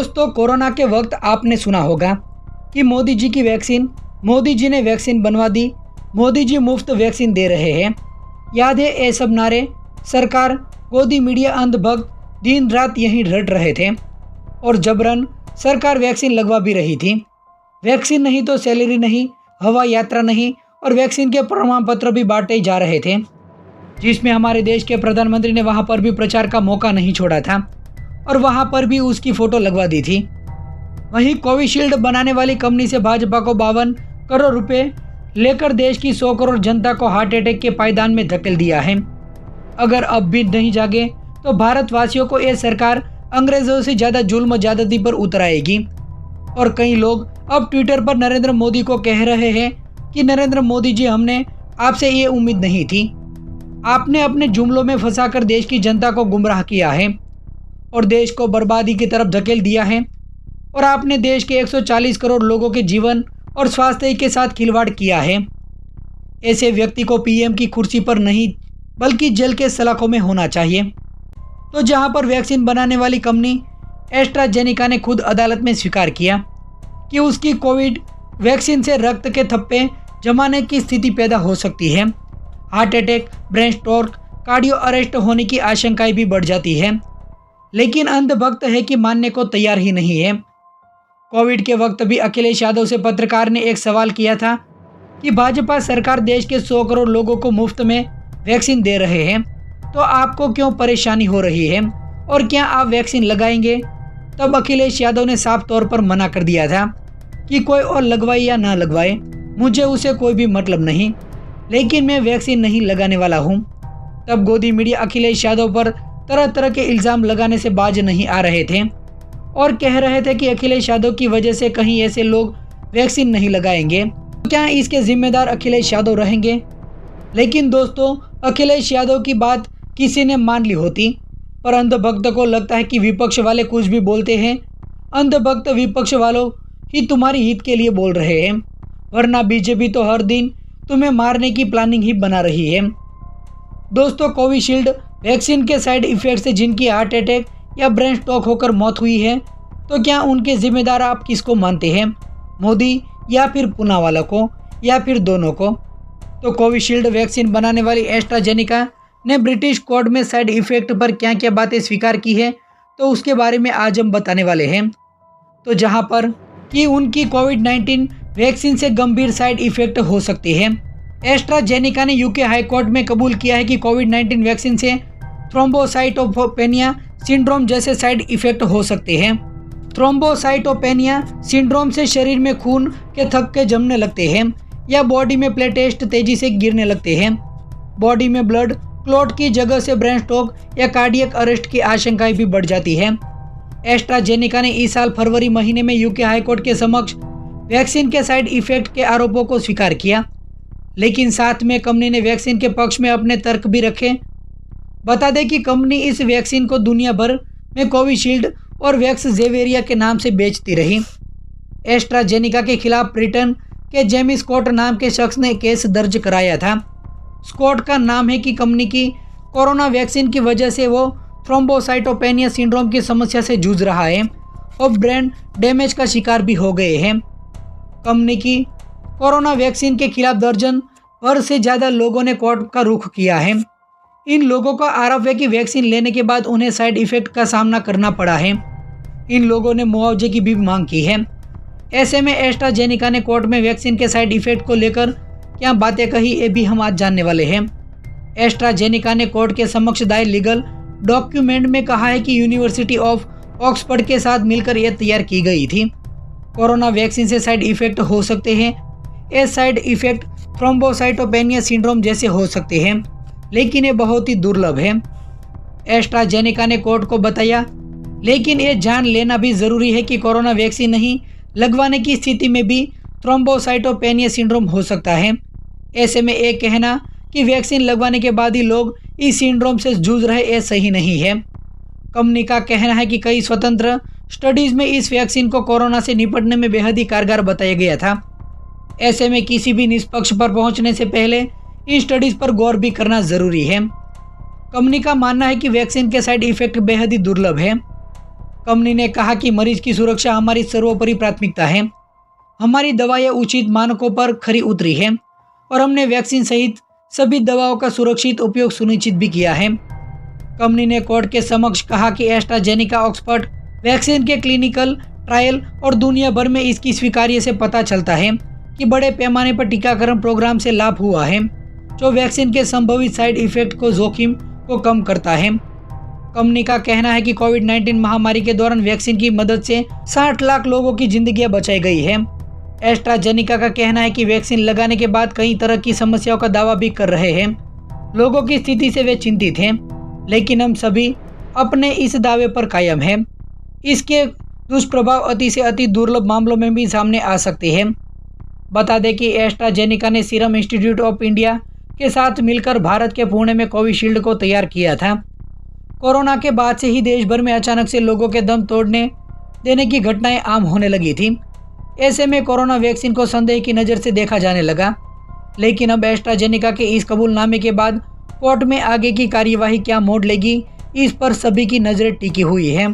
दोस्तों, कोरोना के वक्त आपने सुना होगा कि मोदी जी की वैक्सीन, मोदी जी ने वैक्सीन बनवा दी, मोदी जी मुफ्त वैक्सीन दे रहे हैं। याद है ये सब नारे? सरकार, गोदी मीडिया, अंधभक्त दिन रात यहीं रट रहे थे और जबरन सरकार वैक्सीन लगवा भी रही थी। वैक्सीन नहीं तो सैलरी नहीं, हवा यात्रा नहीं और वैक्सीन के प्रमाण पत्र भी बांटे जा रहे थे, जिसमें हमारे देश के प्रधानमंत्री ने वहां पर भी प्रचार का मौका नहीं छोड़ा था और वहां पर भी उसकी फोटो लगवा दी थी। वहीं कोविशील्ड बनाने वाली कंपनी से भाजपा को 52 करोड़ रुपए लेकर देश की 100 करोड़ जनता को हार्ट अटैक के पायदान में धकेल दिया है। अगर अब भी नहीं जागे तो भारतवासियों को ये सरकार अंग्रेजों से ज़्यादा जुल्म ज्यादती पर उतर आएगी। और कई लोग अब ट्विटर पर नरेंद्र मोदी को कह रहे हैं कि नरेंद्र मोदी जी, हमने आपसे ये उम्मीद नहीं थी। आपने अपने जुमलों में फंसाकर देश की जनता को गुमराह किया है और देश को बर्बादी की तरफ धकेल दिया है और आपने देश के 140 करोड़ लोगों के जीवन और स्वास्थ्य के साथ खिलवाड़ किया है। ऐसे व्यक्ति को पीएम की कुर्सी पर नहीं बल्कि जेल के सलाखों में होना चाहिए। तो जहां पर वैक्सीन बनाने वाली कंपनी एस्ट्राजेनेका ने खुद अदालत में स्वीकार किया कि उसकी कोविड वैक्सीन से रक्त के थप्पे जमाने की स्थिति पैदा हो सकती है, heart attack, brain stroke, cardio arrest होने की आशंकाएं भी बढ़ जाती है, लेकिन अंधभक्त है कि मानने को तैयार ही नहीं है। कोविड के वक्त भी अखिलेश यादव से पत्रकार ने एक सवाल किया था कि भाजपा सरकार देश के 100 करोड़ लोगों को मुफ्त में वैक्सीन दे रहे हैं, तो आपको क्यों परेशानी हो रही है और क्या आप वैक्सीन लगाएंगे? तब अखिलेश यादव ने साफ तौर पर मना कर दिया था कि कोई और लगवाए या ना लगवाए, मुझे उसे कोई भी मतलब नहीं, लेकिन मैं वैक्सीन नहीं लगाने वाला हूं। तब गोदी मीडिया अखिलेश यादव पर तरह तरह के इल्ज़ाम लगाने से बाज नहीं आ रहे थे और कह रहे थे कि अखिलेश यादव की वजह से कहीं ऐसे लोग वैक्सीन नहीं लगाएंगे, तो क्या इसके जिम्मेदार अखिलेश यादव रहेंगे? लेकिन दोस्तों, अखिलेश यादव की बात किसी ने मान ली होती, पर अंधभक्त को लगता है कि विपक्ष वाले कुछ भी बोलते हैं, अंधभक्त विपक्ष वालों ही तुम्हारी हित के लिए बोल रहे हैं, वरना बीजेपी तो हर दिन तुम्हें मारने की प्लानिंग ही बना रही है। दोस्तों, कोविशील्ड वैक्सीन के साइड इफेक्ट से जिनकी हार्ट अटैक या ब्रेन स्ट्रोक होकर मौत हुई है, तो क्या उनके जिम्मेदार आप किसको मानते हैं, मोदी या फिर पूनावाला को या फिर दोनों को? तो कोविशील्ड वैक्सीन बनाने वाली एस्ट्राजेनेका ने ब्रिटिश कोर्ट में साइड इफेक्ट पर क्या क्या बातें स्वीकार की है, तो उसके बारे में आज हम बताने वाले हैं। तो जहां पर कि उनकी कोविड-19 वैक्सीन से गंभीर साइड इफेक्ट हो सकते हैं। एस्ट्राजेनेका ने यूके हाई कोर्ट में कबूल किया है कि कोविड-19 वैक्सीन से थ्रोम्बोसाइटोपेनिया सिंड्रोम जैसे साइड इफेक्ट हो सकते हैं। थ्रोम्बोसाइटोपेनिया सिंड्रोम से शरीर में खून के थक्के जमने लगते हैं या बॉडी में प्लेटलेट्स तेजी से गिरने लगते हैं। बॉडी में ब्लड क्लॉट की जगह से ब्रेन स्ट्रोक या कार्डियक अरेस्ट की आशंकाएं भी बढ़ जाती है। एस्ट्राजेनेका ने इस साल फरवरी महीने में यूके हाईकोर्ट के समक्ष वैक्सीन के साइड इफेक्ट के आरोपों को स्वीकार किया, लेकिन साथ में कंपनी ने वैक्सीन के पक्ष में अपने तर्क भी रखे। बता दें कि कंपनी इस वैक्सीन को दुनिया भर में कोविशील्ड और वैक्स जेवेरिया के नाम से बेचती रही। एस्ट्राजेनेका के खिलाफ ब्रिटेन के जेमी स्कॉट नाम के शख्स ने केस दर्ज कराया था। स्कॉट का नाम है कि कंपनी की कोरोना वैक्सीन की वजह से वो थ्रोम्बोसाइटोपेनिया सिंड्रोम की समस्या से जूझ रहा है और ब्रेन डैमेज का शिकार भी हो गए हैं। कंपनी की कोरोना वैक्सीन के खिलाफ दर्जन भर से ज़्यादा लोगों ने कोर्ट का रुख किया है। इन लोगों का आरोप है कि वैक्सीन लेने के बाद उन्हें साइड इफेक्ट का सामना करना पड़ा है। इन लोगों ने मुआवजे की भी मांग की है। ऐसे में एस्ट्राजेनेका ने कोर्ट में वैक्सीन के साइड इफेक्ट को लेकर क्या बातें कही, ये भी हम आज जानने वाले हैं। एस्ट्राजेनेका ने कोर्ट के समक्ष दायर लीगल डॉक्यूमेंट में कहा है कि यूनिवर्सिटी ऑफ ऑक्सफोर्ड के साथ मिलकर यह तैयार की गई थी। कोरोना वैक्सीन से साइड इफेक्ट हो सकते हैं। ये साइड इफेक्ट थ्रोम्बोसाइटोपेनिया सिंड्रोम जैसे हो सकते हैं, लेकिन ये बहुत ही दुर्लभ है, एस्ट्राजेनेका ने कोर्ट को बताया। लेकिन ये जान लेना भी ज़रूरी है कि कोरोना वैक्सीन नहीं लगवाने की स्थिति में भी थ्रोम्बोसाइटोपेनिया सिंड्रोम हो सकता है। ऐसे में एक कहना कि वैक्सीन लगवाने के बाद ही लोग इस सिंड्रोम से जूझ रहे, ये सही नहीं है। कंपनी का कहना है कि कई स्वतंत्र स्टडीज़ में इस वैक्सीन को कोरोना से निपटने में बेहद ही कारगर बताया गया था। ऐसे में किसी भी निष्पक्ष पर पहुंचने से पहले इन स्टडीज़ पर गौर भी करना ज़रूरी है। कंपनी का मानना है कि वैक्सीन के साइड इफेक्ट बेहद ही दुर्लभ है। कंपनी ने कहा कि मरीज की सुरक्षा हमारी सर्वोपरि प्राथमिकता है। हमारी दवाएं उचित मानकों पर खरी उतरी है और हमने वैक्सीन सहित सभी दवाओं का सुरक्षित उपयोग सुनिश्चित भी किया है। कंपनी ने कोर्ट के समक्ष कहा कि एस्ट्राजेनेका ऑक्सफोर्ड वैक्सीन के क्लिनिकल ट्रायल और दुनिया भर में इसकी स्वीकार्य से पता चलता है कि बड़े पैमाने पर टीकाकरण प्रोग्राम से लाभ हुआ है, जो वैक्सीन के संभावित साइड इफेक्ट को जोखिम को कम करता है। कंपनी का कहना है कि कोविड-19 महामारी के दौरान वैक्सीन की मदद से 60 लाख लोगों की जिंदगियां बचाई गई है। एस्ट्राजेनेका का कहना है कि वैक्सीन लगाने के बाद कई तरह की समस्याओं का दावा भी कर रहे हैं। लोगों की स्थिति से वे चिंतित हैं, लेकिन हम सभी अपने इस दावे पर कायम हैं। इसके दुष्प्रभाव अति से अति दुर्लभ मामलों में भी सामने आ सकते हैं। बता दें कि एस्ट्राजेनेका ने सीरम इंस्टीट्यूट ऑफ इंडिया के साथ मिलकर भारत के पुणे में कोविशील्ड को तैयार किया था। कोरोना के बाद से ही देश भर में अचानक से लोगों के दम तोड़ने देने की घटनाएं आम होने लगी थी। ऐसे में कोरोना वैक्सीन को संदेह की नज़र से देखा जाने लगा, लेकिन अब एस्ट्राजेनेका के इस कबूलनामे के बाद कोर्ट में आगे की कार्यवाही क्या मोड़ लेगी, इस पर सभी की नज़रें टिकी हुई है।